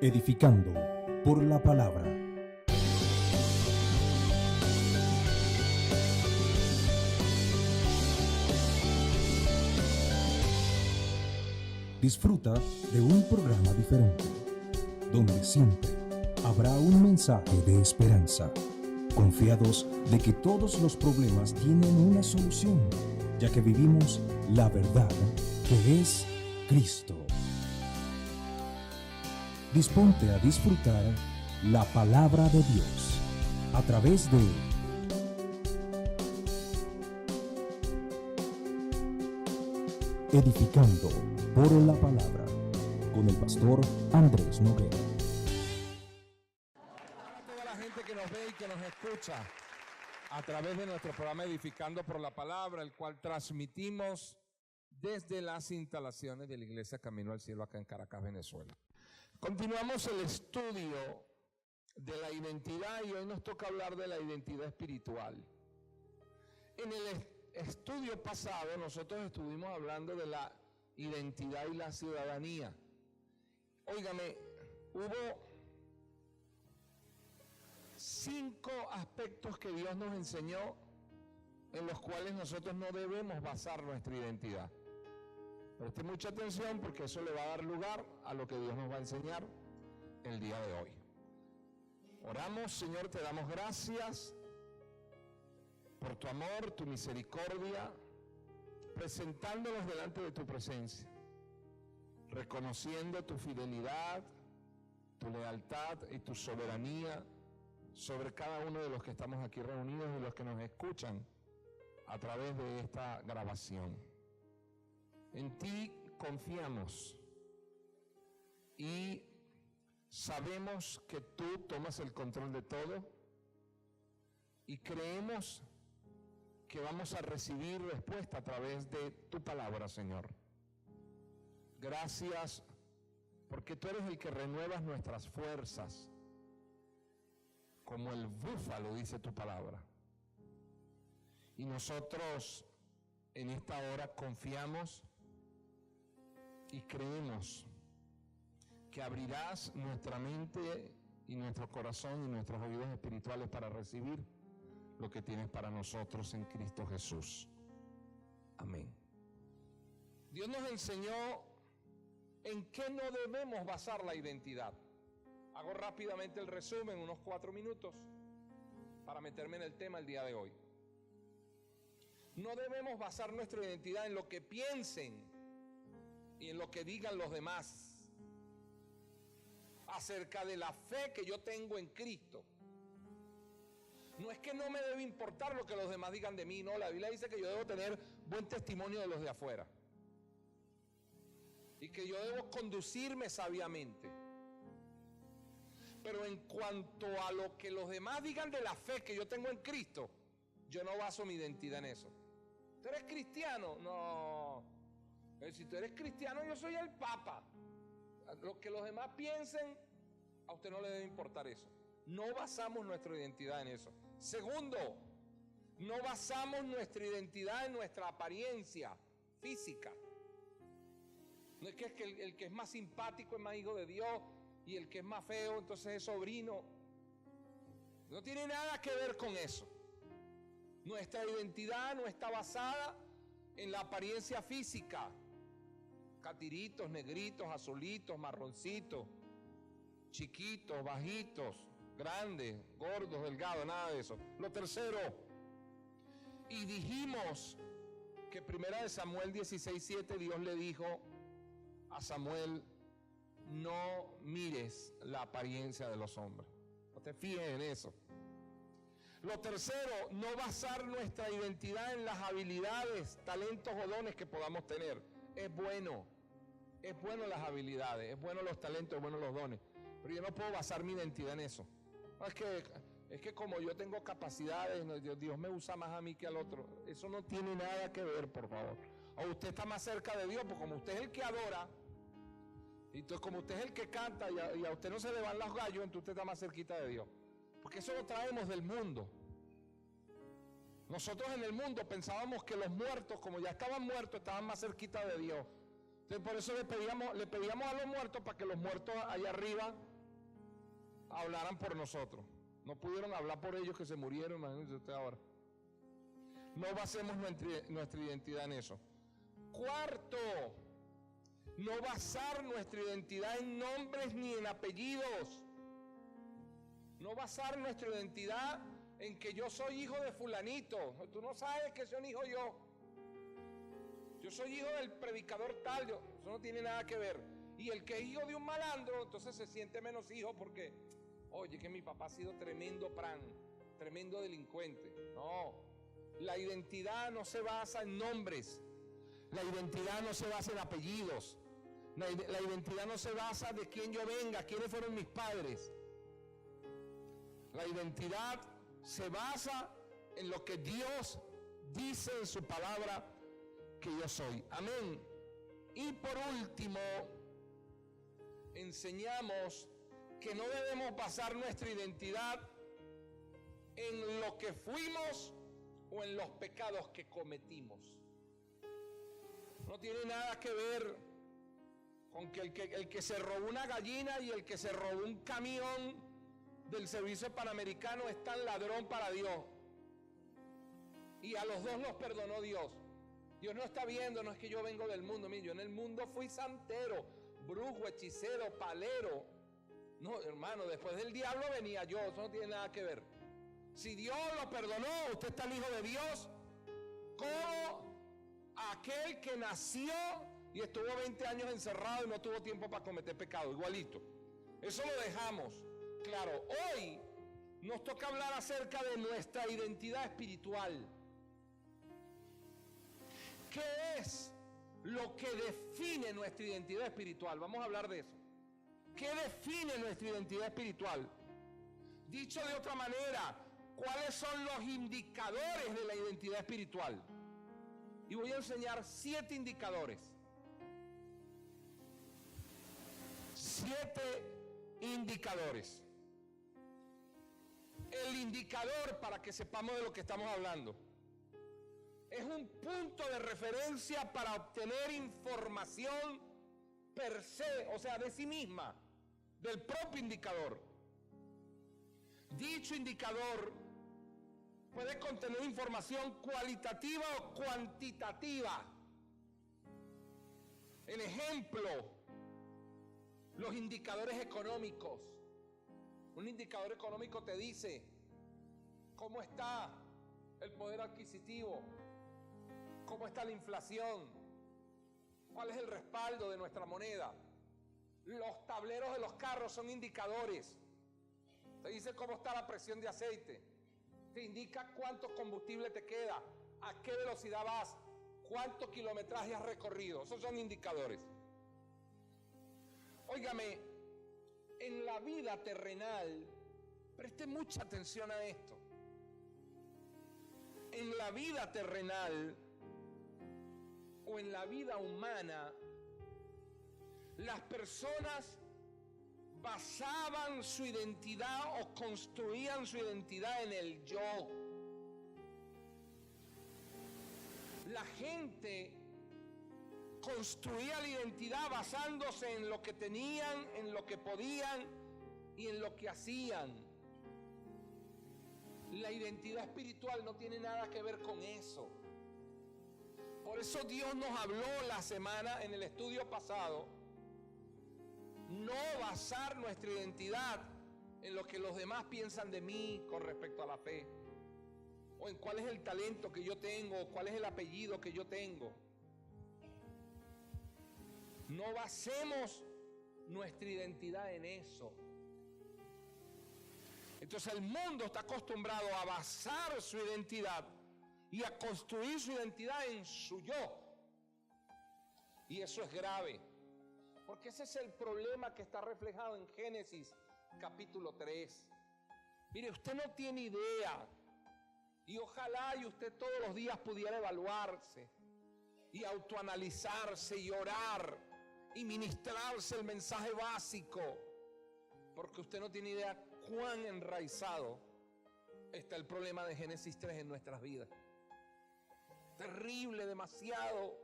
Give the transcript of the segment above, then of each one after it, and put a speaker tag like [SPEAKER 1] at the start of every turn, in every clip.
[SPEAKER 1] edificando por la palabra. Disfruta de un programa diferente, donde siempre habrá un mensaje de esperanza, confiados de que todos los problemas tienen una solución, ya que vivimos la verdad que es Cristo. Disponte a disfrutar la palabra de Dios a través de Edificando por la Palabra, con el pastor Andrés Noguera.
[SPEAKER 2] A toda la gente que nos ve y que nos escucha a través de nuestro programa Edificando por la Palabra, el cual transmitimos desde las instalaciones de la Iglesia Camino al Cielo acá en Caracas, Venezuela. Continuamos el estudio de la identidad y hoy nos toca hablar de la identidad espiritual. En el estudio pasado nosotros estuvimos hablando de la identidad y la ciudadanía. Óigame, hubo 5 aspectos que Dios nos enseñó en los cuales nosotros no debemos basar nuestra identidad. Preste mucha atención porque eso le va a dar lugar a lo que Dios nos va a enseñar el día de hoy. Oramos, Señor, te damos gracias por tu amor, tu misericordia, presentándonos delante de tu presencia, reconociendo tu fidelidad, tu lealtad y tu soberanía sobre cada uno de los que estamos aquí reunidos y los que nos escuchan a través de esta grabación. En ti confiamos y sabemos que tú tomas el control de todo y creemos que vamos a recibir respuesta a través de tu palabra, Señor. Gracias porque tú eres el que renuevas nuestras fuerzas, como el búfalo, dice tu palabra. Y nosotros en esta hora confiamos y creemos que abrirás nuestra mente y nuestro corazón y nuestros oídos espirituales para recibir lo que tienes para nosotros en Cristo Jesús. Amén. Dios nos enseñó en qué no debemos basar la identidad. Hago rápidamente el resumen, unos 4 minutos, para meterme en el tema el día de hoy. No debemos basar nuestra identidad en lo que piensen y en lo que digan los demás acerca de la fe que yo tengo en Cristo. No es que no me debe importar lo que los demás digan de mí, no, la Biblia dice que yo debo tener buen testimonio de los de afuera y que yo debo conducirme sabiamente. Pero en cuanto a lo que los demás digan de la fe que yo tengo en Cristo, yo no baso mi identidad en eso. ¿Tú eres cristiano? No. Si tú eres cristiano, yo soy el Papa. Lo que los demás piensen, a usted no le debe importar eso. No basamos nuestra identidad en eso. Segundo, no basamos nuestra identidad en nuestra apariencia física. No es que el que es más simpático es más hijo de Dios y el que es más feo entonces es sobrino. No tiene nada que ver con eso. Nuestra identidad no está basada en la apariencia física. Catiritos, negritos, azulitos, marroncitos, chiquitos, bajitos, grandes, gordos, delgados, nada de eso. Lo tercero, y dijimos que 1 Samuel 16:7 Dios le dijo a Samuel: no mires la apariencia de los hombres. No te fijes en eso. Lo tercero, no basar nuestra identidad en las habilidades, talentos o dones que podamos tener. Es bueno las habilidades, es bueno los talentos, es bueno los dones, pero yo no puedo basar mi identidad en eso. No, es que como yo tengo capacidades, Dios me usa más a mí que al otro. Eso no tiene nada que ver, por favor. O usted está más cerca de Dios, porque como usted es el que adora, y entonces como usted es el que canta y a usted no se le van los gallos, entonces usted está más cerquita de Dios. Porque eso lo traemos del mundo. Nosotros en el mundo pensábamos que los muertos, como ya estaban muertos, estaban más cerquita de Dios. Entonces por eso le pedíamos a los muertos para que los muertos allá arriba hablaran por nosotros. No pudieron hablar por ellos que se murieron, imagínense usted ahora. No basemos nuestra identidad en eso. Cuarto, no basar nuestra identidad en nombres ni en apellidos. No basar nuestra identidad en que yo soy hijo de fulanito. Tú no sabes que soy hijo yo. Yo soy hijo del predicador tal. Eso no tiene nada que ver. Y el que es hijo de un malandro, entonces se siente menos hijo porque, oye, que mi papá ha sido tremendo tremendo delincuente. No, la identidad no se basa en nombres. La identidad no se basa en apellidos. La identidad no se basa de quién yo venga, quiénes fueron mis padres. La identidad se basa en lo que Dios dice en su palabra que yo soy. Amén. Y por último, enseñamos que no debemos basar nuestra identidad en lo que fuimos o en los pecados que cometimos. No tiene nada que ver con que el que se robó una gallina y el que se robó un camión del servicio panamericano es tan ladrón para Dios. Y a los dos los perdonó Dios. Dios no está viendo, no es que yo vengo del mundo. Mire, yo en el mundo fui santero, brujo, hechicero, palero. No, hermano, después del diablo venía yo. Eso no tiene nada que ver. Si Dios lo perdonó, usted está el hijo de Dios, como aquel que nació y estuvo 20 años encerrado y no tuvo tiempo para cometer pecado, igualito. Eso lo dejamos claro. Hoy nos toca hablar acerca de nuestra identidad espiritual. ¿Qué es lo que define nuestra identidad espiritual? Vamos a hablar de eso. ¿Qué define nuestra identidad espiritual? Dicho de otra manera, ¿cuáles son los indicadores de la identidad espiritual? Y voy a enseñar 7 indicadores. 7 indicadores. El indicador, para que sepamos de lo que estamos hablando, es un punto de referencia para obtener información per se, o sea, de sí misma, del propio indicador. Dicho indicador puede contener información cualitativa o cuantitativa. En ejemplo, los indicadores económicos. Un indicador económico te dice cómo está el poder adquisitivo, cómo está la inflación, cuál es el respaldo de nuestra moneda. Los tableros de los carros son indicadores. Te dice cómo está la presión de aceite, te indica cuánto combustible te queda, a qué velocidad vas, cuánto kilometraje has recorrido. Esos son indicadores. Óigame, en la vida terrenal, preste mucha atención a esto. En la vida terrenal o en la vida humana, las personas basaban su identidad o construían su identidad en el yo. La gente construía la identidad basándose en lo que tenían, en lo que podían y en lo que hacían. La identidad espiritual no tiene nada que ver con eso. Por eso Dios nos habló la semana en el estudio pasado. No basar nuestra identidad en lo que los demás piensan de mí con respecto a la fe, o en cuál es el talento que yo tengo, o cuál es el apellido que yo tengo. No basemos nuestra identidad en eso. Entonces el mundo está acostumbrado a basar su identidad y a construir su identidad en su yo. Y eso es grave, porque ese es el problema que está reflejado en Génesis capítulo 3. Mire, usted no tiene idea, y ojalá y usted todos los días pudiera evaluarse y autoanalizarse y orar y ministrarse el mensaje básico, porque usted no tiene idea cuán enraizado está el problema de Génesis 3 en nuestras vidas. Terrible, demasiado.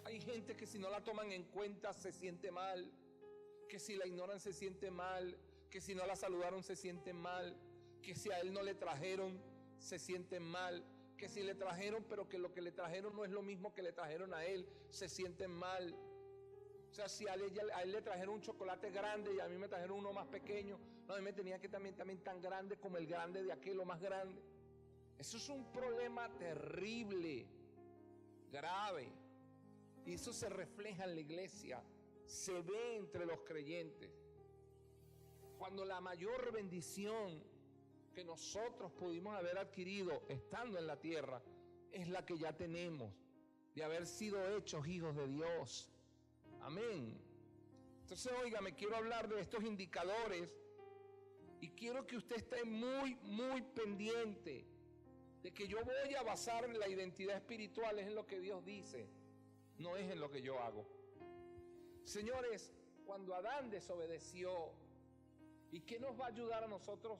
[SPEAKER 2] Hay gente que si no la toman en cuenta se siente mal, que si la ignoran se siente mal, que si no la saludaron se siente mal, que si a él no le trajeron se siente mal, que si le trajeron pero que lo que le trajeron no es lo mismo que le trajeron a él, se sienten mal. O sea, si a él le trajeron un chocolate grande y a mí me trajeron uno más pequeño, no, a mí me tenía que también tan grande como el grande de aquel, lo más grande. Eso es un problema terrible, grave. Y eso se refleja en la iglesia, se ve entre los creyentes. Cuando la mayor bendición que nosotros pudimos haber adquirido estando en la tierra es la que ya tenemos, de haber sido hechos hijos de Dios. Amén. Entonces, oiga, me quiero hablar de estos indicadores y quiero que usted esté muy, muy pendiente de que yo voy a basar la identidad espiritual en lo que Dios dice, no es en lo que yo hago. Señores, cuando Adán desobedeció, ¿y qué nos va a ayudar a nosotros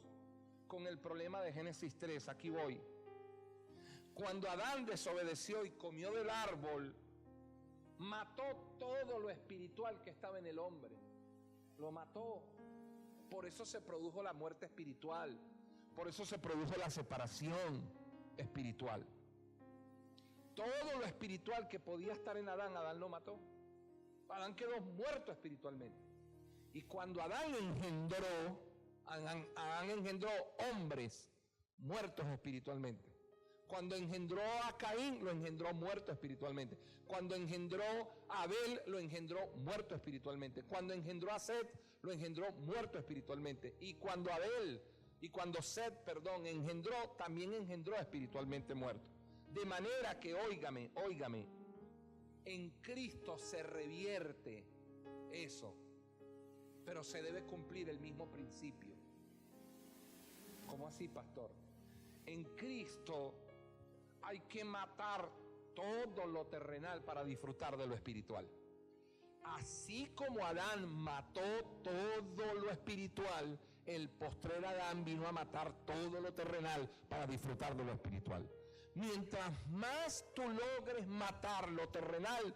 [SPEAKER 2] con el problema de Génesis 3? Aquí voy. Cuando Adán desobedeció y comió del árbol, mató todo lo espiritual que estaba en el hombre. Lo mató. Por eso se produjo la muerte espiritual. Por eso se produjo la separación espiritual. Todo lo espiritual que podía estar en Adán, Adán lo mató. Adán quedó muerto espiritualmente. Y cuando Adán engendró hombres muertos espiritualmente. Cuando engendró a Caín, lo engendró muerto espiritualmente. Cuando engendró a Abel, lo engendró muerto espiritualmente. Cuando engendró a Set, lo engendró muerto espiritualmente. Y cuando Set engendró, también engendró espiritualmente muerto. De manera que, óigame, en Cristo se revierte eso. Pero se debe cumplir el mismo principio. ¿Cómo así, pastor? En Cristo hay que matar todo lo terrenal para disfrutar de lo espiritual. Así como Adán mató todo lo espiritual, el postrer Adán vino a matar todo lo terrenal para disfrutar de lo espiritual. Mientras más tú logres matar lo terrenal,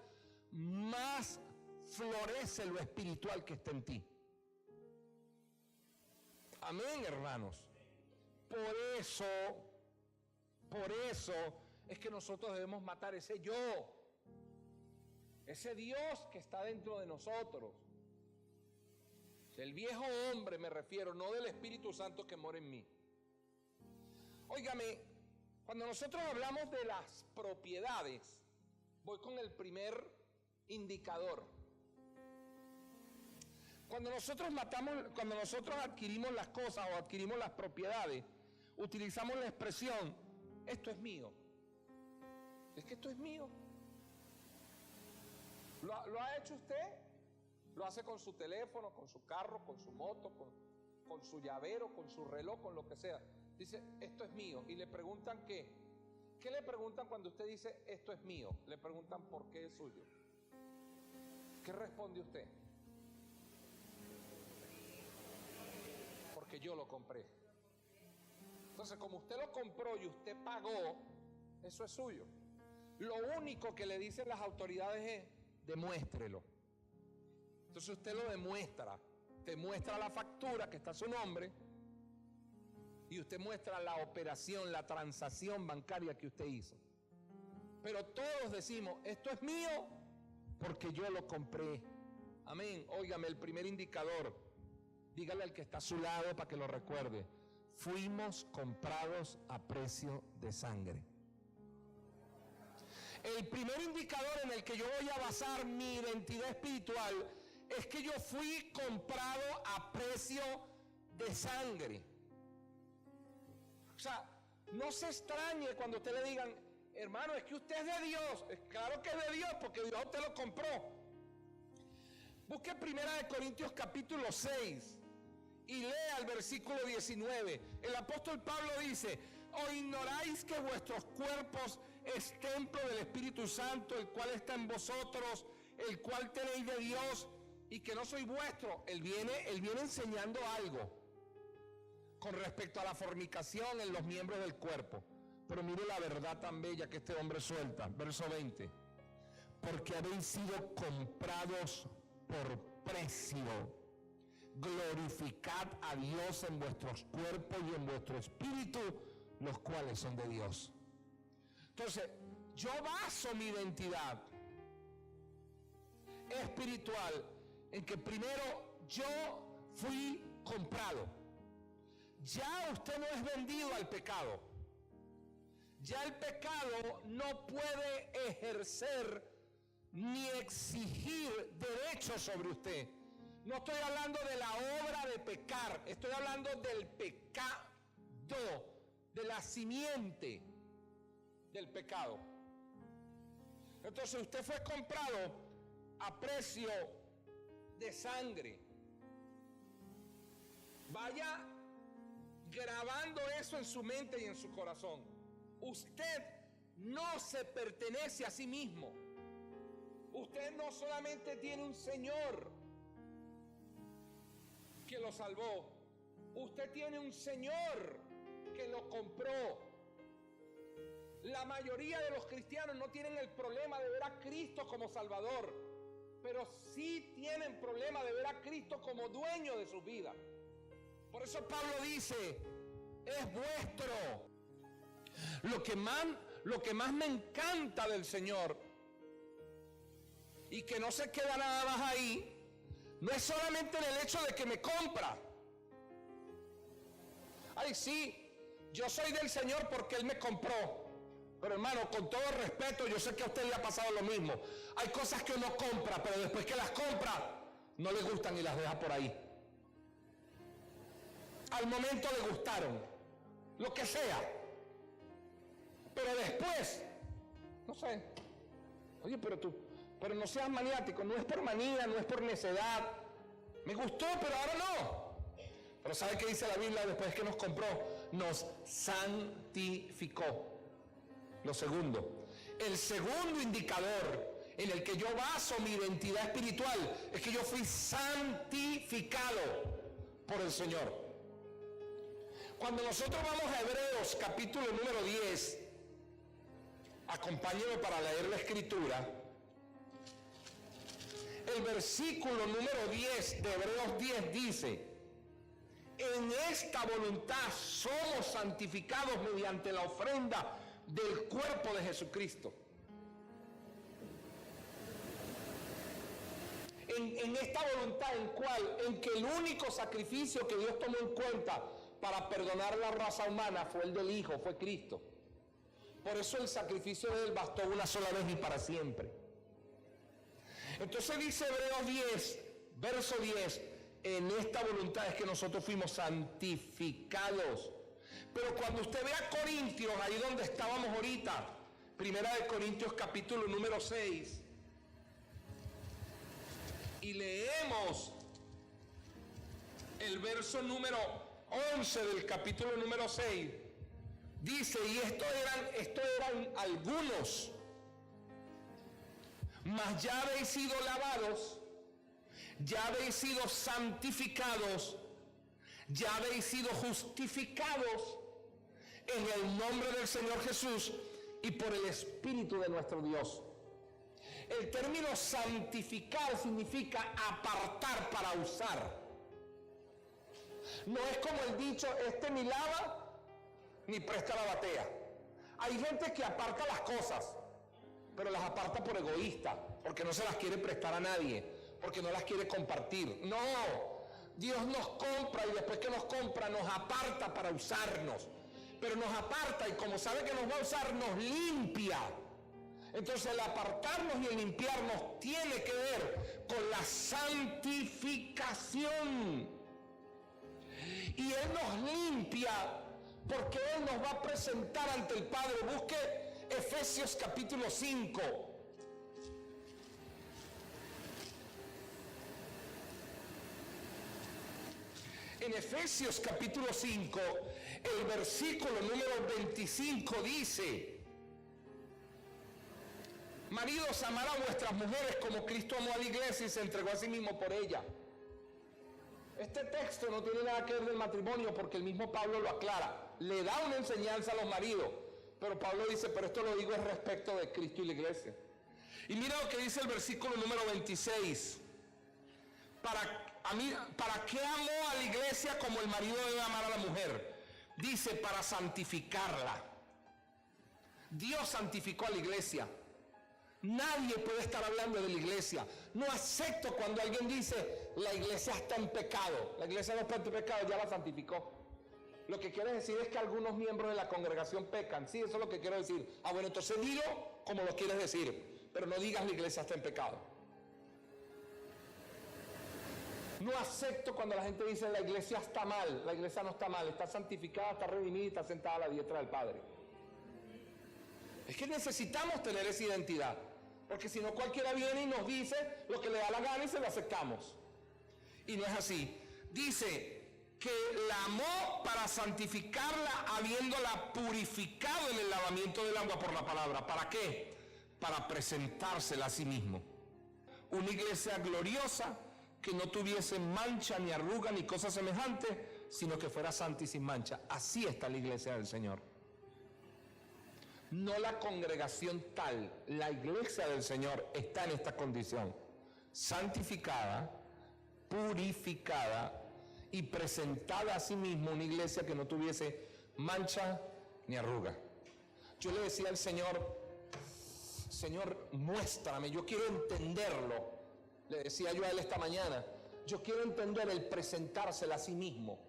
[SPEAKER 2] más florece lo espiritual que está en ti. Amén, hermanos. Por eso es que nosotros debemos matar ese yo, ese Dios que está dentro de nosotros. Del viejo hombre me refiero, no del Espíritu Santo que mora en mí. Óigame, cuando nosotros hablamos de las propiedades, voy con el primer indicador. Cuando nosotros adquirimos las cosas o adquirimos las propiedades, utilizamos la expresión, esto es mío. Es que esto es mío. ¿Lo ha hecho usted? Lo hace con su teléfono, con su carro, con su moto, con su llavero, con su reloj, con lo que sea. Dice, esto es mío. Y le preguntan ¿qué? ¿Qué le preguntan cuando usted dice, esto es mío? Le preguntan por qué es suyo. ¿Qué responde usted? Porque yo lo compré. Entonces, como usted lo compró y usted pagó, eso es suyo. Lo único que le dicen las autoridades es, demuéstrelo. Entonces usted lo demuestra. Te muestra la factura que está a su nombre y usted muestra la operación, la transacción bancaria que usted hizo. Pero todos decimos, esto es mío porque yo lo compré. Amén. Óigame, el primer indicador, dígale al que está a su lado para que lo recuerde. Fuimos comprados a precio de sangre. El primer indicador en el que yo voy a basar mi identidad espiritual es que yo fui comprado a precio de sangre. O sea, no se extrañe cuando usted le digan, hermano, es que usted es de Dios. Claro que es de Dios porque Dios te lo compró. Busque 1 Corintios capítulo 6 y lea el versículo 19. El apóstol Pablo dice, ¿o ignoráis que vuestros cuerpos es templo del Espíritu Santo, el cual está en vosotros, el cual tenéis de Dios, y que no soy vuestro? Él viene enseñando algo con respecto a la fornicación en los miembros del cuerpo. Pero mire la verdad tan bella que este hombre suelta. Verso 20. Porque habéis sido comprados por precio glorificad a Dios en vuestros cuerpos y en vuestro espíritu, los cuales son de Dios. Entonces, yo baso mi identidad espiritual en que primero yo fui comprado. Ya usted no es vendido al pecado. Ya el pecado no puede ejercer ni exigir derechos sobre usted. No estoy hablando de la obra de pecar, estoy hablando del pecado, de la simiente del pecado. Entonces usted fue comprado a precio de sangre. Vaya grabando eso en su mente y en su corazón. Usted no se pertenece a sí mismo. Usted no solamente tiene un Señor que lo salvó, usted tiene un Señor que lo compró. La mayoría de los cristianos no tienen el problema de ver a Cristo como Salvador, pero sí tienen problema de ver a Cristo como dueño de su vida. Por eso Pablo dice, es vuestro. Lo que más me encanta del Señor, y que no se queda nada más ahí, no es solamente en el hecho de que me compra. Ay, sí, yo soy del Señor porque Él me compró. Pero hermano, con todo respeto, yo sé que a usted le ha pasado lo mismo. Hay cosas que uno compra, pero después que las compra, no le gustan y las deja por ahí. Al momento le gustaron, lo que sea. Pero después, no sé. Oye, pero no seas maniático, no es por manía, no es por necedad. Me gustó, pero ahora no. Pero ¿sabe qué dice la Biblia después que nos compró? Nos santificó. Lo segundo, el segundo indicador en el que yo baso mi identidad espiritual es que yo fui santificado por el Señor. Cuando nosotros vamos a Hebreos capítulo número 10, acompáñeme para leer la escritura. El versículo número 10 de Hebreos 10 dice: en esta voluntad somos santificados mediante la ofrenda del cuerpo de Jesucristo. En esta voluntad en que el único sacrificio que Dios tomó en cuenta para perdonar la raza humana fue el del Hijo, fue Cristo. Por eso el sacrificio de Él bastó una sola vez y para siempre. Entonces dice Hebreos 10, verso 10, en esta voluntad es que nosotros fuimos santificados. Pero cuando usted ve a Corintios, ahí donde estábamos ahorita, Primera de Corintios capítulo número 6, y leemos el verso número 11 del capítulo número 6, dice, y esto eran algunos, mas ya habéis sido lavados, ya habéis sido santificados, ya habéis sido justificados en el nombre del Señor Jesús y por el Espíritu de nuestro Dios. El término santificar significa apartar para usar. No es como el dicho, este ni lava ni presta la batea. Hay gente que aparta las cosas, pero las aparta por egoísta, porque no se las quiere prestar a nadie, porque no las quiere compartir. No, Dios nos compra y después que nos compra nos aparta para usarnos. Pero nos aparta y como sabe que nos va a usar, nos limpia. Entonces el apartarnos y el limpiarnos tiene que ver con la santificación. Y Él nos limpia porque Él nos va a presentar ante el Padre. Busque Efesios capítulo 5. En Efesios capítulo 5, el versículo número 25 dice: maridos, amad a vuestras mujeres como Cristo amó a la iglesia y se entregó a sí mismo por ella. Este texto no tiene nada que ver del matrimonio porque el mismo Pablo lo aclara. Le da una enseñanza a los maridos, pero Pablo dice, pero esto lo digo en respecto de Cristo y la iglesia. Y mira lo que dice el versículo número 26. ¿para qué amó a la iglesia como el marido debe amar a la mujer? Dice, para santificarla. Dios santificó a la iglesia. Nadie puede estar hablando de la iglesia. No acepto cuando alguien dice, la iglesia está en pecado. La iglesia no está en pecado, ya la santificó. Lo que quiere decir es que algunos miembros de la congregación pecan. Sí, eso es lo que quiero decir. Bueno, entonces dilo como lo quieres decir, pero no digas la iglesia está en pecado. No acepto cuando la gente dice la iglesia está mal. La iglesia no está mal, está santificada, está redimida y está sentada a la diestra del Padre. Es que necesitamos tener esa identidad, porque si no cualquiera viene y nos dice lo que le da la gana y se lo aceptamos. Y no es así. Dice que la amó para santificarla, habiéndola purificado en el lavamiento del agua por la palabra. ¿Para qué? Para presentársela a sí mismo. Una iglesia gloriosa que no tuviese mancha, ni arruga, ni cosa semejante, sino que fuera santa y sin mancha. Así está la iglesia del Señor. No la congregación tal, la iglesia del Señor está en esta condición. Santificada, purificada y presentada a sí mismo, una iglesia que no tuviese mancha ni arruga. Yo le decía al Señor, Señor, muéstrame, yo quiero entenderlo. Le decía yo a él esta mañana, yo quiero entender el presentársela a sí mismo.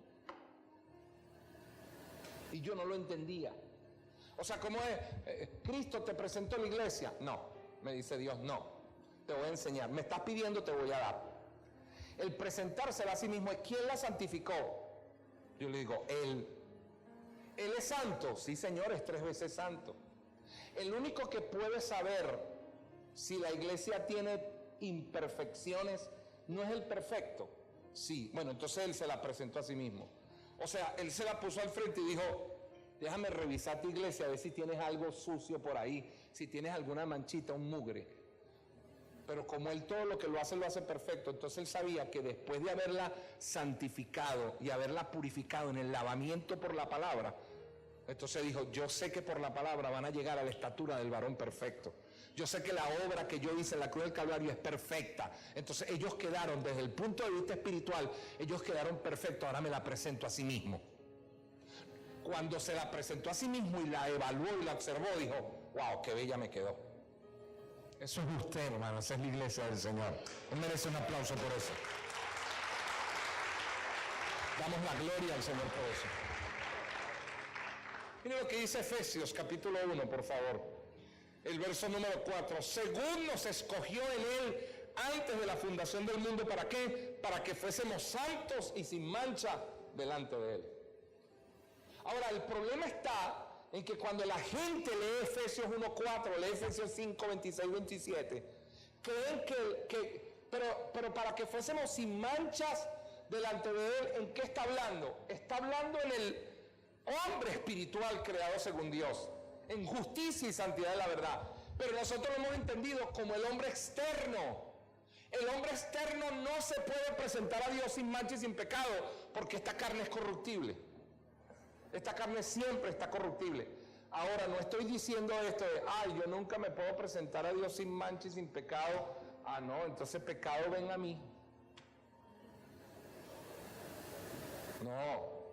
[SPEAKER 2] Y yo no lo entendía. O sea, ¿cómo es? ¿Cristo te presentó la iglesia? No, me dice Dios, no. Te voy a enseñar. Me estás pidiendo, te voy a dar. El presentársela a sí mismo es ¿quién la santificó? Yo le digo, Él. ¿Él es santo? Sí, Señor, es 3 veces santo. El único que puede saber si la iglesia tiene imperfecciones no es el perfecto. Sí, bueno, entonces Él se la presentó a sí mismo. O sea, Él se la puso al frente y dijo, déjame revisar tu iglesia, a ver si tienes algo sucio por ahí, si tienes alguna manchita, un mugre. Pero como Él todo lo que lo hace perfecto, entonces Él sabía que después de haberla santificado y haberla purificado en el lavamiento por la palabra, entonces dijo, yo sé que por la palabra van a llegar a la estatura del varón perfecto. Yo sé que la obra que yo hice en la cruz del Calvario es perfecta. Entonces ellos quedaron, desde el punto de vista espiritual, ellos quedaron perfectos, ahora me la presento a sí mismo. Cuando se la presentó a sí mismo y la evaluó y la observó, dijo, wow, qué bella me quedó. Eso es usted, hermano, esa es la iglesia del Señor. Él merece un aplauso por eso. Damos la gloria al Señor por eso. Mire lo que dice Efesios capítulo 1, por favor. El verso número 4. Según nos escogió en Él antes de la fundación del mundo, ¿para qué? Para que fuésemos santos y sin mancha delante de Él. Ahora, el problema está en que cuando la gente lee Efesios 1:4, lee Efesios 5:26, 27, creen pero para que fuésemos sin manchas delante de Él, ¿en qué está hablando? Está hablando en el hombre espiritual creado según Dios, en justicia y santidad de la verdad. Pero nosotros lo hemos entendido como el hombre externo. El hombre externo no se puede presentar a Dios sin mancha y sin pecado, porque esta carne es corruptible. Esta carne siempre está corruptible. Ahora, no estoy diciendo esto de, yo nunca me puedo presentar a Dios sin mancha y sin pecado. No, entonces pecado ven a mí.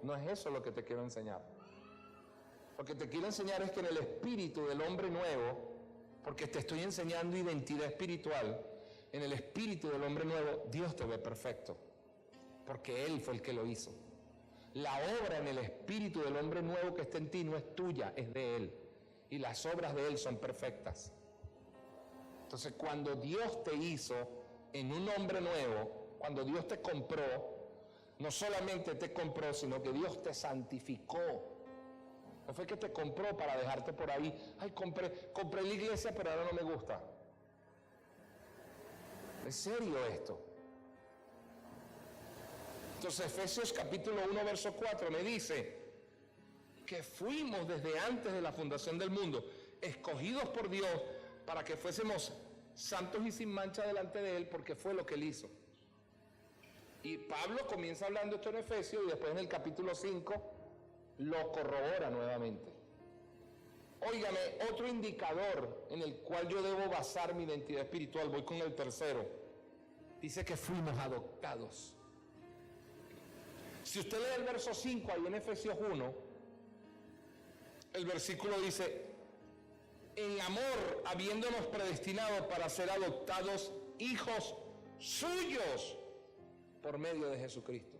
[SPEAKER 2] No es eso lo que te quiero enseñar. Lo que te quiero enseñar es que en el espíritu del hombre nuevo, porque te estoy enseñando identidad espiritual, en el espíritu del hombre nuevo, Dios te ve perfecto, porque Él fue el que lo hizo. La obra en el espíritu del hombre nuevo que está en ti no es tuya, es de Él. Y las obras de Él son perfectas. Entonces, cuando Dios te hizo en un hombre nuevo, cuando Dios te compró, no solamente te compró, sino que Dios te santificó. No fue que te compró para dejarte por ahí. Compré la iglesia, pero ahora no me gusta. ¿Es serio esto? Entonces Efesios capítulo 1 verso 4 me dice que fuimos desde antes de la fundación del mundo escogidos por Dios para que fuésemos santos y sin mancha delante de Él, porque fue lo que Él hizo. Y Pablo comienza hablando esto en Efesios y después en el capítulo 5 lo corrobora nuevamente. Óigame, otro indicador en el cual yo debo basar mi identidad espiritual, voy con el tercero. Dice que fuimos adoptados. Si usted lee el verso 5 ahí en Efesios 1, el versículo dice: en amor, habiéndonos predestinado para ser adoptados hijos suyos por medio de Jesucristo,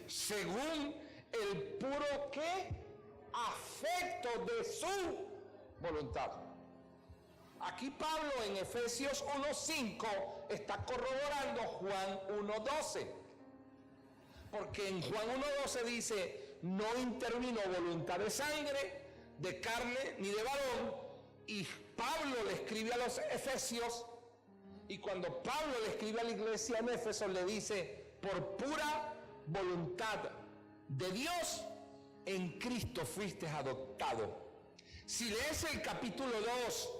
[SPEAKER 2] según el puro ¿qué? Afecto de su voluntad. Aquí Pablo en Efesios 1:5 está corroborando Juan 1:12, porque en Juan 1:12 dice: no intervino voluntad de sangre, de carne ni de varón. Y Pablo le escribe a los efesios, y cuando Pablo le escribe a la iglesia en Éfeso le dice: por pura voluntad de Dios en Cristo fuiste adoptado. Si lees el capítulo 2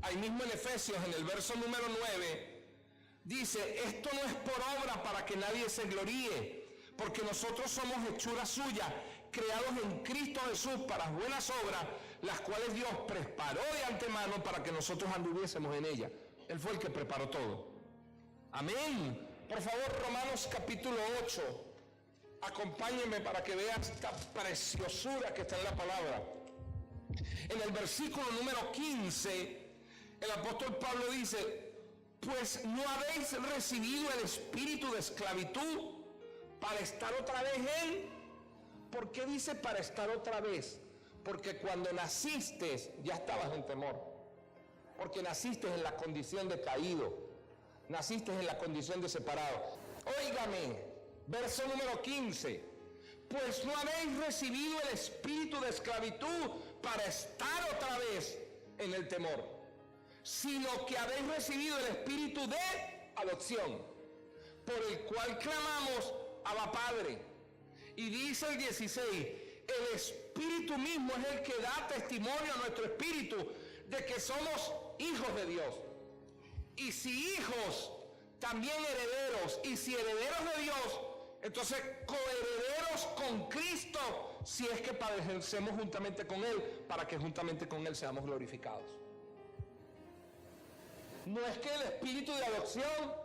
[SPEAKER 2] ahí mismo en Efesios, en el verso número 9, dice: esto no es por obra para que nadie se gloríe, porque nosotros somos hechura suya, creados en Cristo Jesús para buenas obras, las cuales Dios preparó de antemano para que nosotros anduviésemos en ellas. Él fue el que preparó todo. Amén. Por favor, Romanos capítulo 8. Acompáñenme para que vean esta preciosura que está en la palabra. En el versículo número 15, el apóstol Pablo dice: pues no habéis recibido el espíritu de esclavitud para estar otra vez en... ¿Por qué dice para estar otra vez? Porque cuando naciste ya estabas en temor. Porque naciste en la condición de caído. Naciste en la condición de separado. Óigame, verso número 15. Pues no habéis recibido el espíritu de esclavitud para estar otra vez en el temor, sino que habéis recibido el espíritu de adopción, por el cual clamamos: Abba, Padre. Y dice el 16: el espíritu mismo es el que da testimonio a nuestro espíritu de que somos hijos de Dios. Y si hijos, también herederos. Y si herederos de Dios, entonces coherederos con Cristo, si es que padecemos juntamente con Él, para que juntamente con Él seamos glorificados. No es que el espíritu de adopción: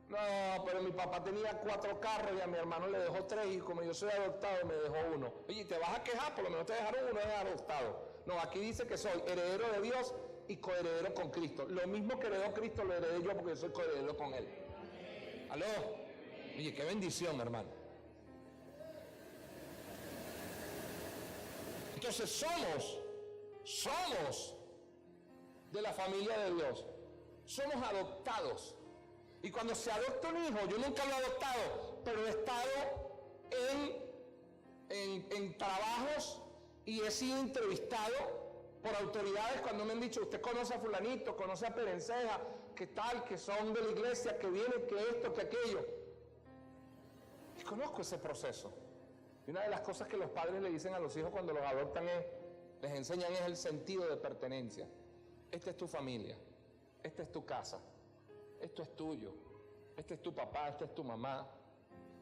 [SPEAKER 2] no, pero mi papá tenía 4 carros y a mi hermano le dejó 3, y como yo soy adoptado me dejó 1. Oye, ¿te vas a quejar? Por lo menos te dejaron 1, es adoptado. No, aquí dice que soy heredero de Dios y coheredero con Cristo. Lo mismo que heredó Cristo lo heredé yo, porque yo soy coheredero con Él. ¿Aló? Oye, qué bendición, hermano. Entonces somos de la familia de Dios. Somos adoptados. Y cuando se adopta un hijo, yo nunca lo he adoptado, pero he estado en trabajos y he sido entrevistado por autoridades cuando me han dicho: usted conoce a fulanito, conoce a Perenceja, que tal, que son de la iglesia, que viene, que esto, que aquello. Y conozco ese proceso. Y una de las cosas que los padres le dicen a los hijos cuando los adoptan les enseñan es el sentido de pertenencia. Esta es tu familia, esta es tu casa, esto es tuyo, este es tu papá, este es tu mamá,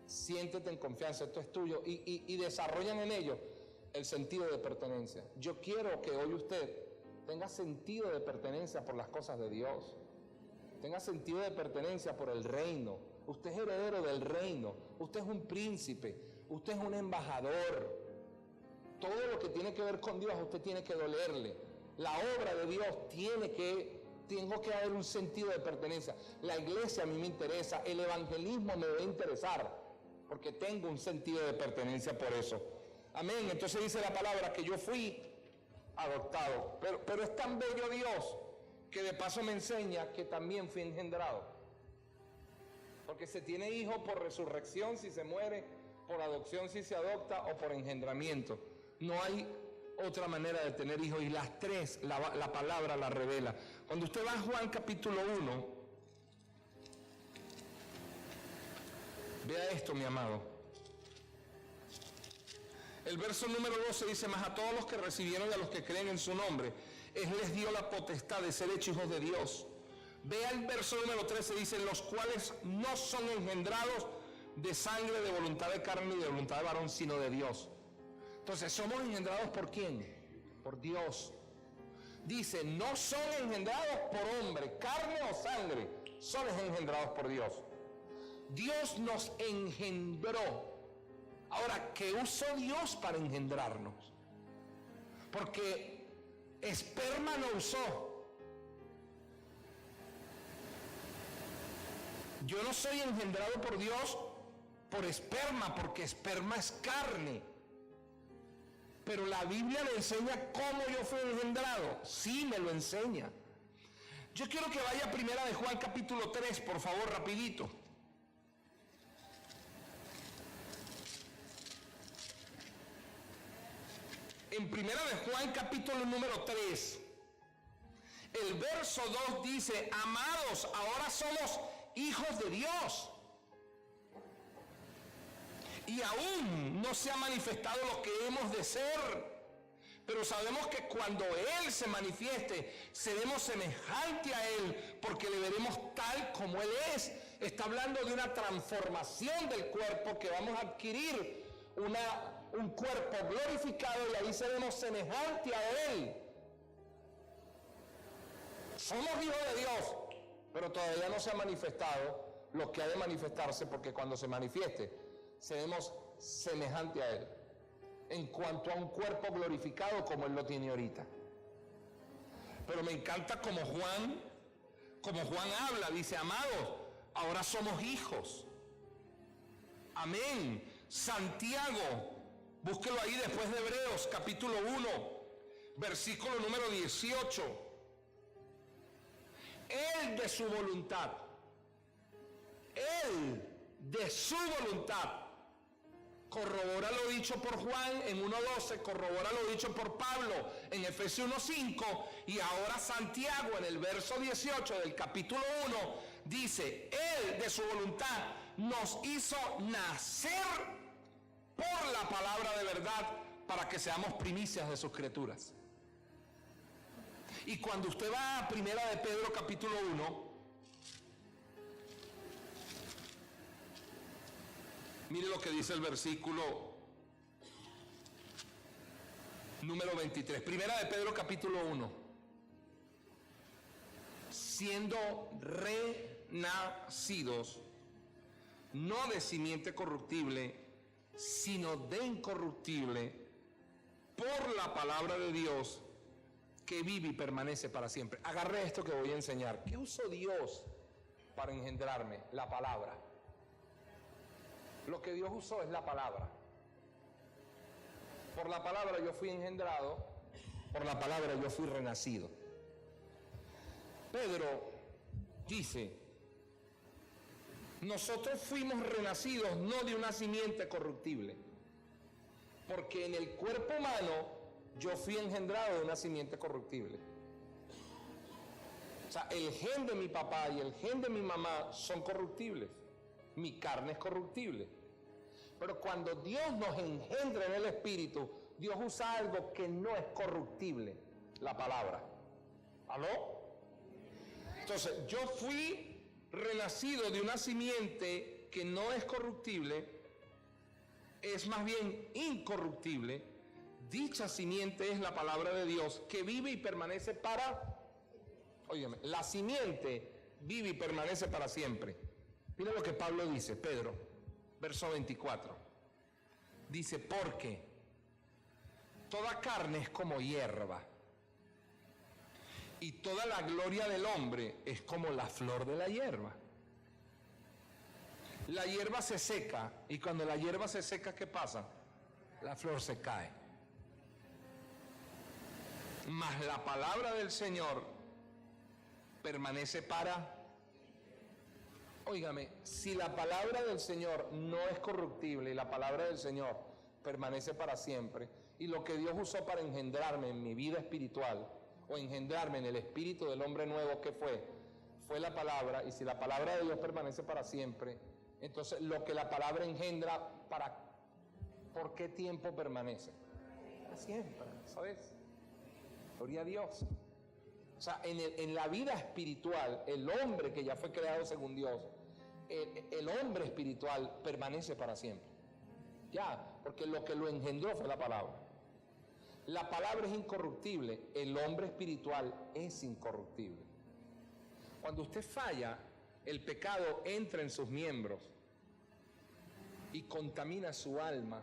[SPEAKER 2] siéntete en confianza, esto es tuyo, y desarrollan en ellos el sentido de pertenencia. Yo quiero que hoy usted tenga sentido de pertenencia por las cosas de Dios, tenga sentido de pertenencia por el reino. Usted es heredero del reino, usted es un príncipe, usted es un embajador. Todo lo que tiene que ver con Dios a usted tiene que dolerle. La obra de Dios tengo que haber un sentido de pertenencia. La iglesia a mí me interesa, el evangelismo me debe interesar, porque tengo un sentido de pertenencia por eso. Amén. Entonces dice la palabra que yo fui adoptado, pero es tan bello Dios que de paso me enseña que también fui engendrado. Porque se tiene hijo por resurrección si se muere, por adopción si se adopta, o por engendramiento. No hay otra manera de tener hijos, y las tres la palabra la revela. Cuando usted va a Juan capítulo 1, vea esto, mi amado. El verso número 12 dice: mas a todos los que recibieron y a los que creen en su nombre, Él les dio la potestad de ser hechos hijos de Dios. Vea el verso número 13, dice: los cuales no son engendrados de sangre, de voluntad de carne y de voluntad de varón, sino de Dios. Entonces, ¿somos engendrados por quién? Por Dios. Dice: no son engendrados por hombre, carne o sangre, son engendrados por Dios. Dios nos engendró Ahora, ¿qué usó Dios para engendrarnos? Porque esperma no usó. Yo no soy engendrado por Dios por esperma, porque esperma es carne. Pero la Biblia me enseña cómo yo fui engendrado. Sí, me lo enseña. Yo quiero que vaya a Primera de Juan capítulo 3, por favor, rapidito. En Primera de Juan capítulo número 3, el verso 2 dice: amados, ahora somos hijos de Dios. Y aún no se ha manifestado lo que hemos de ser. Pero sabemos que cuando Él se manifieste, seremos semejantes a Él, porque le veremos tal como Él es. Está hablando de una transformación del cuerpo, que vamos a adquirir un cuerpo glorificado, y ahí seremos semejantes a Él. Somos hijos de Dios, pero todavía no se ha manifestado lo que ha de manifestarse, porque cuando se manifieste, seremos semejantes a Él, en cuanto a un cuerpo glorificado como Él lo tiene ahorita. Pero me encanta como Juan habla, dice: amados, ahora somos hijos. Amén. Santiago, búsquelo ahí después de Hebreos, capítulo 1, versículo número 18. Él de su voluntad, corrobora lo dicho por Juan en 1.12, corrobora lo dicho por Pablo en Efesios 1.5, y ahora Santiago en el verso 18 del capítulo 1 dice: Él de su voluntad nos hizo nacer por la palabra de verdad, para que seamos primicias de sus criaturas. Y cuando usted va a Primera de Pedro capítulo 1, mire lo que dice el versículo número 23. Primera de Pedro capítulo 1. Siendo renacidos, no de simiente corruptible, sino de incorruptible, por la palabra de Dios, que vive y permanece para siempre. Agarre esto que voy a enseñar. ¿Qué usó Dios para engendrarme? La palabra. Lo que Dios usó es la palabra. Por la palabra yo fui engendrado, por la palabra yo fui renacido. Pedro dice: nosotros fuimos renacidos no de una simiente corruptible, porque en el cuerpo humano yo fui engendrado de una simiente corruptible. O sea, el gen de mi papá y el gen de mi mamá son corruptibles. Mi carne es corruptible. Pero cuando Dios nos engendra en el Espíritu, Dios usa algo que no es corruptible: la palabra. ¿Aló? Entonces, yo fui renacido de una simiente que no es corruptible, es más bien incorruptible. Dicha simiente es la palabra de Dios, que vive y permanece para... Óyeme, la simiente vive y permanece para siempre. Mira lo que Pablo dice, Pedro, verso 24. Dice: porque toda carne es como hierba, y toda la gloria del hombre es como la flor de la hierba. La hierba se seca, y cuando la hierba se seca, ¿qué pasa? La flor se cae. Mas la palabra del Señor permanece para... Óigame, si la palabra del Señor no es corruptible y la palabra del Señor permanece para siempre, y lo que Dios usó para engendrarme en mi vida espiritual, o engendrarme en el espíritu del hombre nuevo que fue la palabra, y si la palabra de Dios permanece para siempre, entonces lo que la palabra engendra, ¿por qué tiempo permanece? Para siempre, ¿sabes? Gloria a Dios. O sea, en la vida espiritual, el hombre que ya fue creado según Dios, el hombre espiritual permanece para siempre. Ya, porque lo que lo engendró fue la palabra. La palabra es incorruptible, el hombre espiritual es incorruptible. Cuando usted falla, el pecado entra en sus miembros y contamina su alma,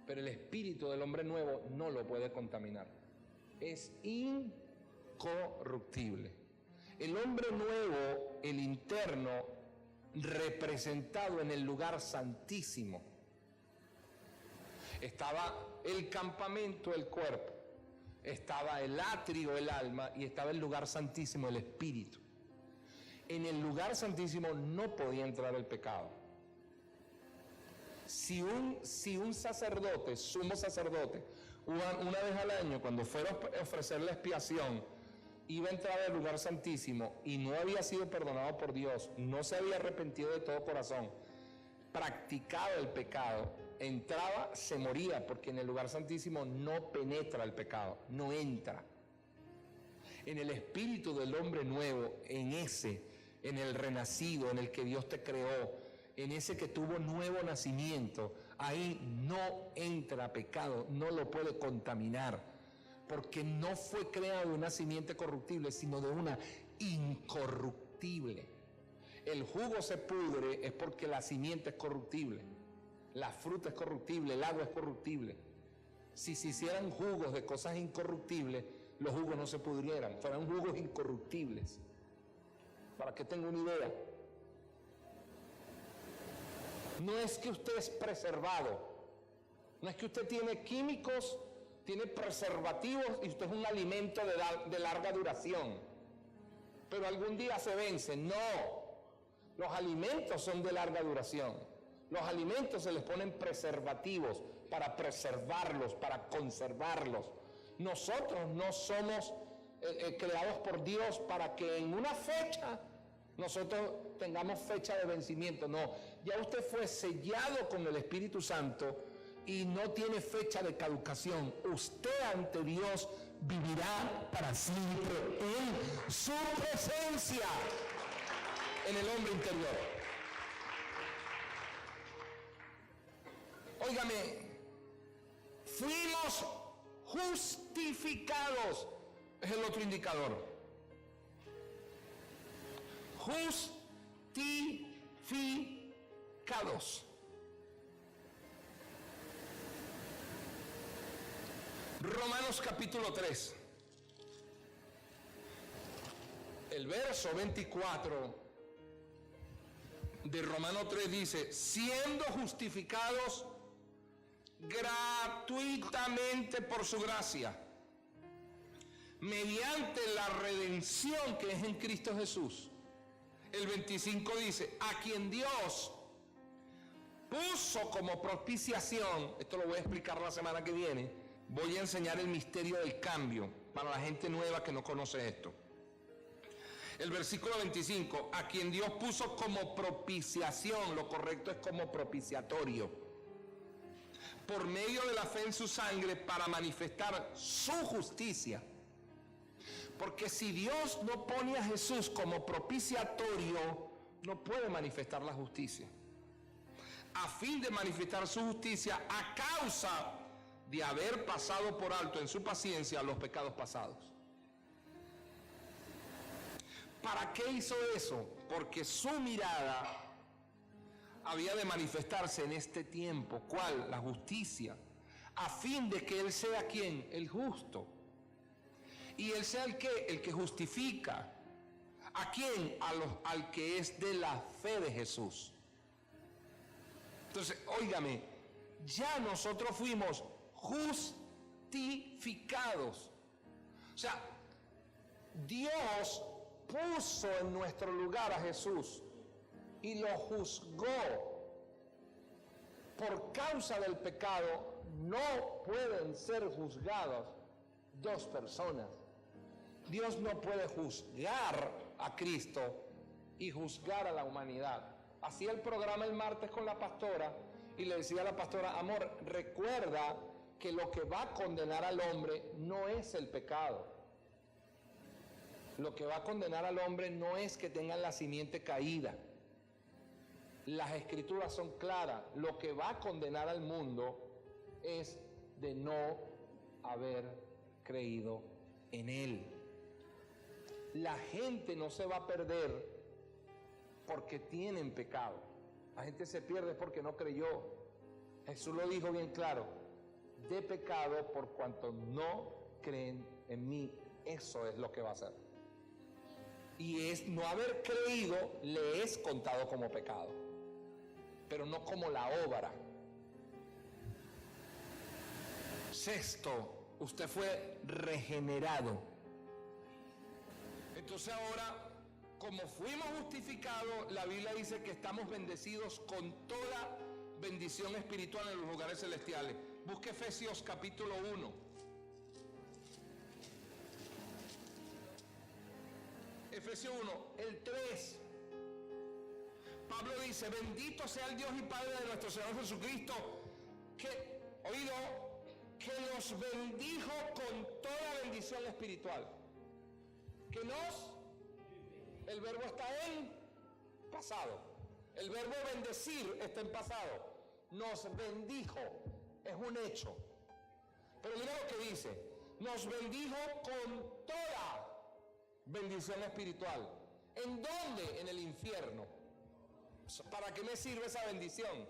[SPEAKER 2] pero el espíritu del hombre nuevo no lo puede contaminar. Es incorruptible. El hombre nuevo, el interno, representado en el lugar santísimo. Estaba el campamento, el cuerpo. Estaba el atrio, el alma, y estaba el lugar santísimo, el espíritu. En el lugar santísimo no podía entrar el pecado. Si un sacerdote, sumo sacerdote, una vez al año, cuando fuera a ofrecer la expiación, iba a entrar al lugar santísimo y no había sido perdonado por Dios, no se había arrepentido de todo corazón, practicaba el pecado, entraba, se moría, porque en el lugar santísimo no penetra el pecado, no entra. En el espíritu del hombre nuevo, en el renacido, en el que Dios te creó, en ese que tuvo nuevo nacimiento, ahí no entra pecado, no lo puede contaminar, porque no fue creado de una simiente corruptible, sino de una incorruptible. El jugo se pudre es porque la simiente es corruptible, la fruta es corruptible, el agua es corruptible. Si se hicieran jugos de cosas incorruptibles, los jugos no se pudrieran, fueran jugos incorruptibles. Para que tenga una idea. No es que usted es preservado, no es que usted tiene químicos, tiene preservativos y usted es un alimento de larga duración, pero algún día se vence. No, los alimentos son de larga duración. Los alimentos se les ponen preservativos para preservarlos, para conservarlos. Nosotros no somos creados por Dios para que en una fecha nosotros tengamos fecha de vencimiento. No, ya usted fue sellado con el Espíritu Santo y no tiene fecha de caducación. Usted ante Dios vivirá para siempre en su presencia, en el hombre interior. Óigame, fuimos justificados, es el otro indicador. Justificados. Romanos capítulo 3. El verso 24 de Romanos 3 dice: siendo justificados gratuitamente por su gracia, mediante la redención que es en Cristo Jesús. El 25 dice: a quien Dios puso como propiciación. Esto lo voy a explicar la semana que viene. Voy a enseñar el misterio del cambio para la gente nueva que no conoce esto. El versículo 25: a quien Dios puso como propiciación, lo correcto es como propiciatorio, por medio de la fe en su sangre, para manifestar su justicia. Porque si Dios no pone a Jesús como propiciatorio, no puede manifestar la justicia. A fin de manifestar su justicia a causa de haber pasado por alto en su paciencia los pecados pasados. ¿Para qué hizo eso? Porque su mirada había de manifestarse en este tiempo. ¿Cuál? La justicia. A fin de que Él sea ¿quién? El justo. Y Él sea el que justifica. ¿A quién? Al que es de la fe de Jesús. Entonces, óigame, ya nosotros fuimos justificados. O sea, Dios puso en nuestro lugar a Jesús y lo juzgó. Por causa del pecado no pueden ser juzgados dos personas. Dios no puede juzgar a Cristo y juzgar a la humanidad. Hacía el programa el martes con la pastora y le decía a la pastora: amor, recuerda que lo que va a condenar al hombre no es el pecado. Lo que va a condenar al hombre no es que tengan la simiente caída. Las escrituras son claras. Lo que va a condenar al mundo es de no haber creído en Él. La gente no se va a perder porque tienen pecado. La gente se pierde porque no creyó. Jesús lo dijo bien claro: de pecado por cuanto no creen en mí. Eso es lo que va a hacer. Y es no haber creído, le es contado como pecado, pero no como la obra. Sexto, usted fue regenerado. Entonces ahora, como fuimos justificados, la Biblia dice que estamos bendecidos con toda bendición espiritual en los lugares celestiales. Busque Efesios capítulo 1. Efesios 1, el 3. Pablo dice: bendito sea el Dios y Padre de nuestro Señor Jesucristo, que, oído, que nos bendijo con toda bendición espiritual. Que nos, el verbo está en pasado. El verbo bendecir está en pasado. Nos bendijo, es un hecho. Pero mira lo que dice: nos bendijo con toda bendición espiritual. ¿En dónde? En el infierno. ¿Para qué me sirve esa bendición?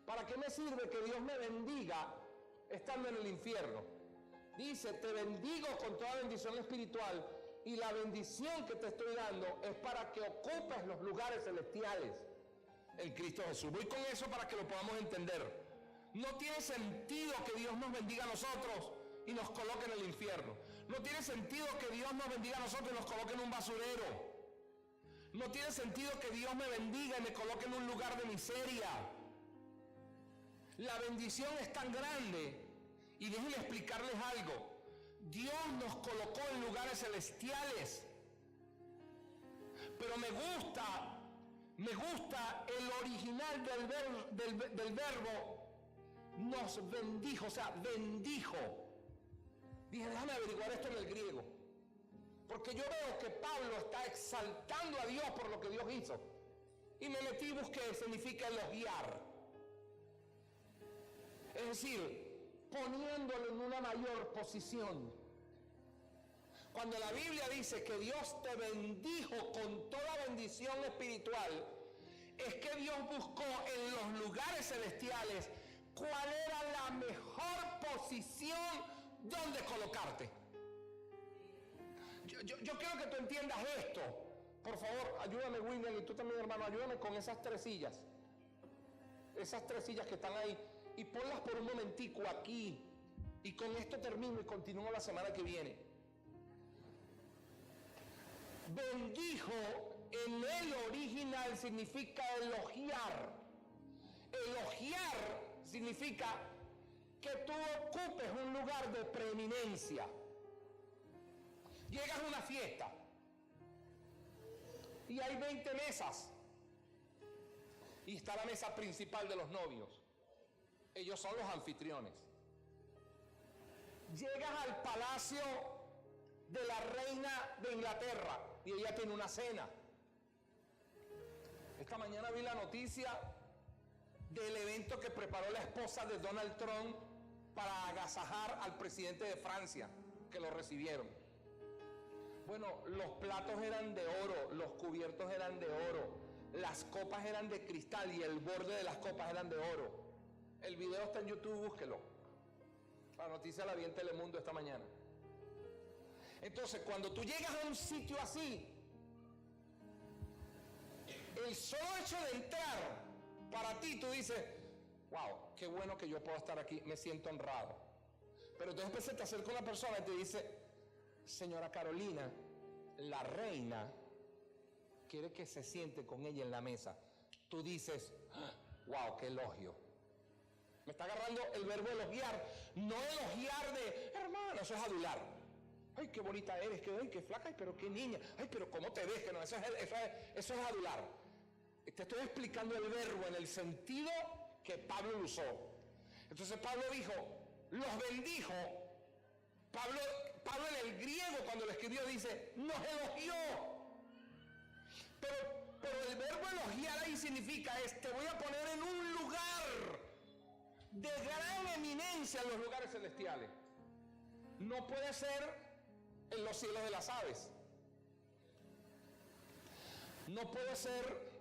[SPEAKER 2] ¿Para qué me sirve que Dios me bendiga estando en el infierno? Dice: te bendigo con toda bendición espiritual, y la bendición que te estoy dando es para que ocupes los lugares celestiales en Cristo Jesús. Voy con eso para que lo podamos entender. No tiene sentido que Dios nos bendiga a nosotros y nos coloque en el infierno. No tiene sentido que Dios nos bendiga a nosotros y nos coloque en un basurero. No tiene sentido que Dios me bendiga y me coloque en un lugar de miseria. La bendición es tan grande, y déjenme explicarles algo. Dios nos colocó en lugares celestiales, pero me gusta el original del verbo nos bendijo, o sea, bendijo. Dije: déjame averiguar esto en el griego, porque yo veo que Pablo está exaltando a Dios por lo que Dios hizo, y me metí y busqué, significa elogiar, es decir, poniéndolo en una mayor posición. Cuando la Biblia dice que Dios te bendijo con toda bendición espiritual, es que Dios buscó en los lugares celestiales cuál era la mejor posición donde colocarte. Yo quiero que tú entiendas esto. Por favor, ayúdame, William, y tú también, hermano, ayúdame con esas 3 sillas. Esas 3 sillas que están ahí, y ponlas por un momentico aquí. Y con esto termino y continúo la semana que viene. Bendijo en el original significa elogiar. Elogiar significa que tú ocupes un lugar de preeminencia. Llegas a una fiesta y hay 20 mesas, y está la mesa principal de los novios. Ellos son los anfitriones. Llegas al palacio de la reina de Inglaterra y ella tiene una cena. Esta mañana vi la noticia del evento que preparó la esposa de Donald Trump para agasajar al presidente de Francia, que lo recibieron. Bueno, los platos eran de oro, los cubiertos eran de oro, las copas eran de cristal y el borde de las copas eran de oro. El video está en YouTube, búsquelo. La noticia la vi en Telemundo esta mañana. Entonces, cuando tú llegas a un sitio así, el solo hecho de entrar, para ti tú dices: wow, qué bueno que yo puedo estar aquí, me siento honrado. Pero después se te acerca una persona y te dice: señora Carolina, la reina quiere que se siente con ella en la mesa. Tú dices: wow, qué elogio. Me está agarrando el verbo elogiar, no elogiar de hermano, eso es adular. Ay, qué bonita eres, qué flaca, ay, pero qué niña, ay, pero cómo te ves, que no, eso es adular. Te estoy explicando el verbo en el sentido que Pablo lo usó. Entonces Pablo dijo, los bendijo. Pablo en el griego, cuando lo escribió, dice, nos elogió. Pero el verbo elogiar ahí significa te voy a poner en un lugar de gran eminencia en los lugares celestiales. No puede ser en los cielos de las aves. No puede ser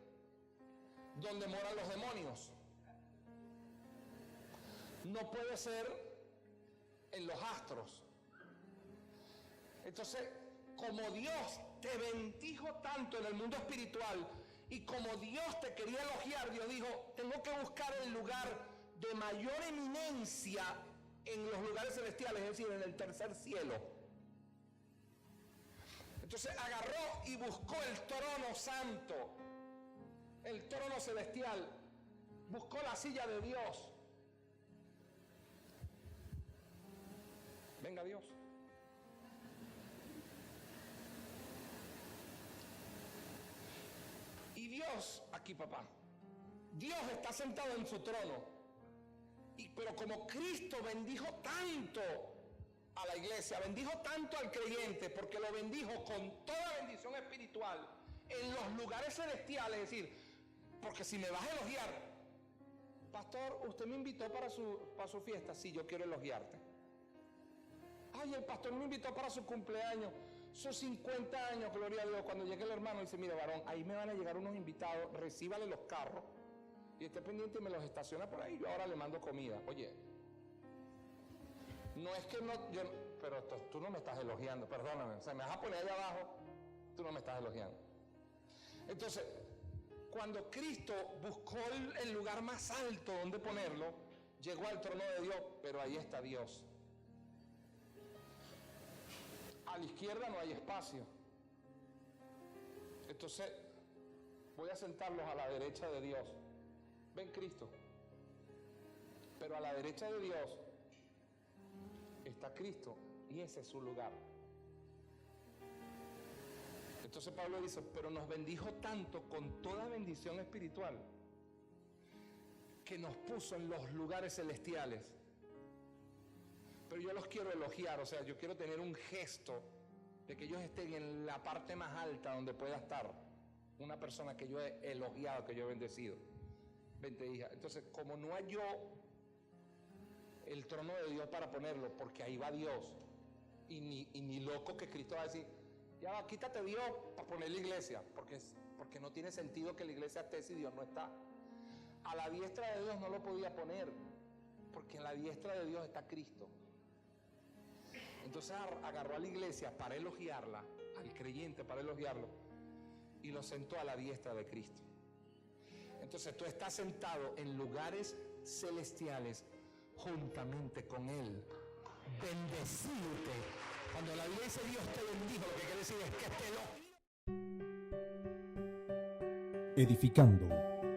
[SPEAKER 2] donde moran los demonios. No puede ser en los astros. Entonces, como Dios te bendijo tanto en el mundo espiritual y como Dios te quería elogiar, Dios dijo, tengo que buscar el lugar de mayor eminencia en los lugares celestiales, es decir, en el tercer cielo. Entonces agarró y buscó el trono santo, el trono celestial, buscó la silla de Dios. Venga Dios. Y Dios, aquí papá, Dios está sentado en su trono. Pero como Cristo bendijo tanto a la iglesia, bendijo tanto al creyente, porque lo bendijo con toda bendición espiritual en los lugares celestiales, es decir, porque si me vas a elogiar, pastor, usted me invitó para su fiesta, sí, yo quiero elogiarte. Ay, el pastor me invitó para su cumpleaños, sus 50 años, gloria a Dios. Cuando llegue el hermano dice, mire varón, ahí me van a llegar unos invitados, recíbale los carros y esté pendiente y me los estaciona por ahí, yo ahora le mando comida. Oye, no es que no, pero tú no me estás elogiando, perdóname, o sea, me vas a poner allá abajo, tú no me estás elogiando. Entonces, cuando Cristo buscó el lugar más alto donde ponerlo, llegó al trono de Dios, pero ahí está Dios. A la izquierda no hay espacio. Entonces, voy a sentarlos a la derecha de Dios. Ven Cristo. Pero a la derecha de Dios está Cristo y ese es su lugar. Entonces Pablo dice, pero nos bendijo tanto con toda bendición espiritual que nos puso en los lugares celestiales. Pero yo los quiero elogiar, o sea, yo quiero tener un gesto de que ellos estén en la parte más alta donde pueda estar una persona que yo he elogiado, que yo he bendecido. Vente, hija. Entonces, como no halló el trono de Dios para ponerlo, porque ahí va Dios, y ni loco que Cristo va a decir, ya va, quítate Dios para poner la iglesia, porque no tiene sentido que la iglesia esté si Dios no está. A la diestra de Dios no lo podía poner, porque en la diestra de Dios está Cristo. Entonces agarró a la iglesia para elogiarla, al creyente para elogiarlo, y lo sentó a la diestra de Cristo. Entonces tú estás sentado en lugares celestiales juntamente con Él, bendecirte. Cuando la Biblia dice Dios te bendijo, lo que quiere decir es que te lo...
[SPEAKER 1] Edificando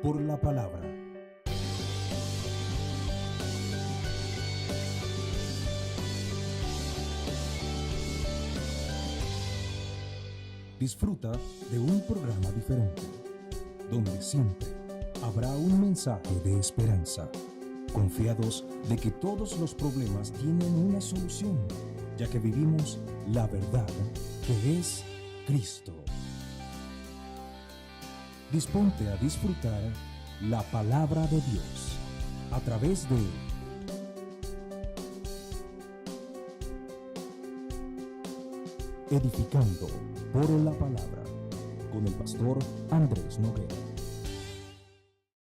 [SPEAKER 1] por la palabra. Disfruta de un programa diferente, donde siempre habrá un mensaje de esperanza, confiados de que todos los problemas tienen una solución, ya que vivimos la verdad que es Cristo. Disponte a disfrutar la palabra de Dios a través de Edificando por la Palabra con el pastor Andrés Noguera.